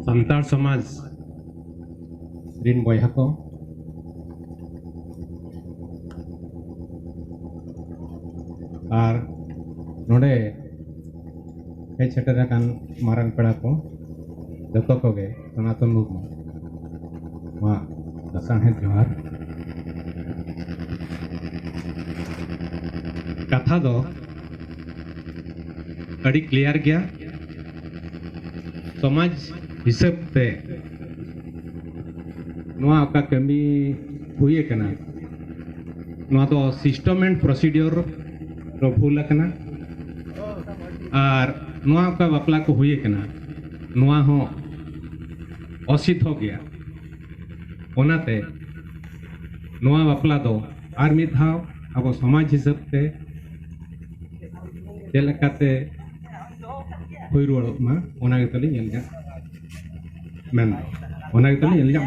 संतार समाज रिन बयहा को और नोडे हे छेटर कान मारन पेड़ा को जतो को गे सनातन मुर्मू मा दसान है जोहार कथा दो अड़ी क्लियर गया समाज हिसाब ते नोआ का कमी हुई कना नोआ तो सिस्टम एंड प्रोसीडियर रो भूल कना और नोआ का बापला को हुई कना नोआ हो असित हो गया ओनाते नोआ बापला दो आर मिद हाव अब समाज हिसाब ते चलकाते हुई रुवाड़ोग मा ओना गे तली नेल जा मेन ओना गे तली नेल जा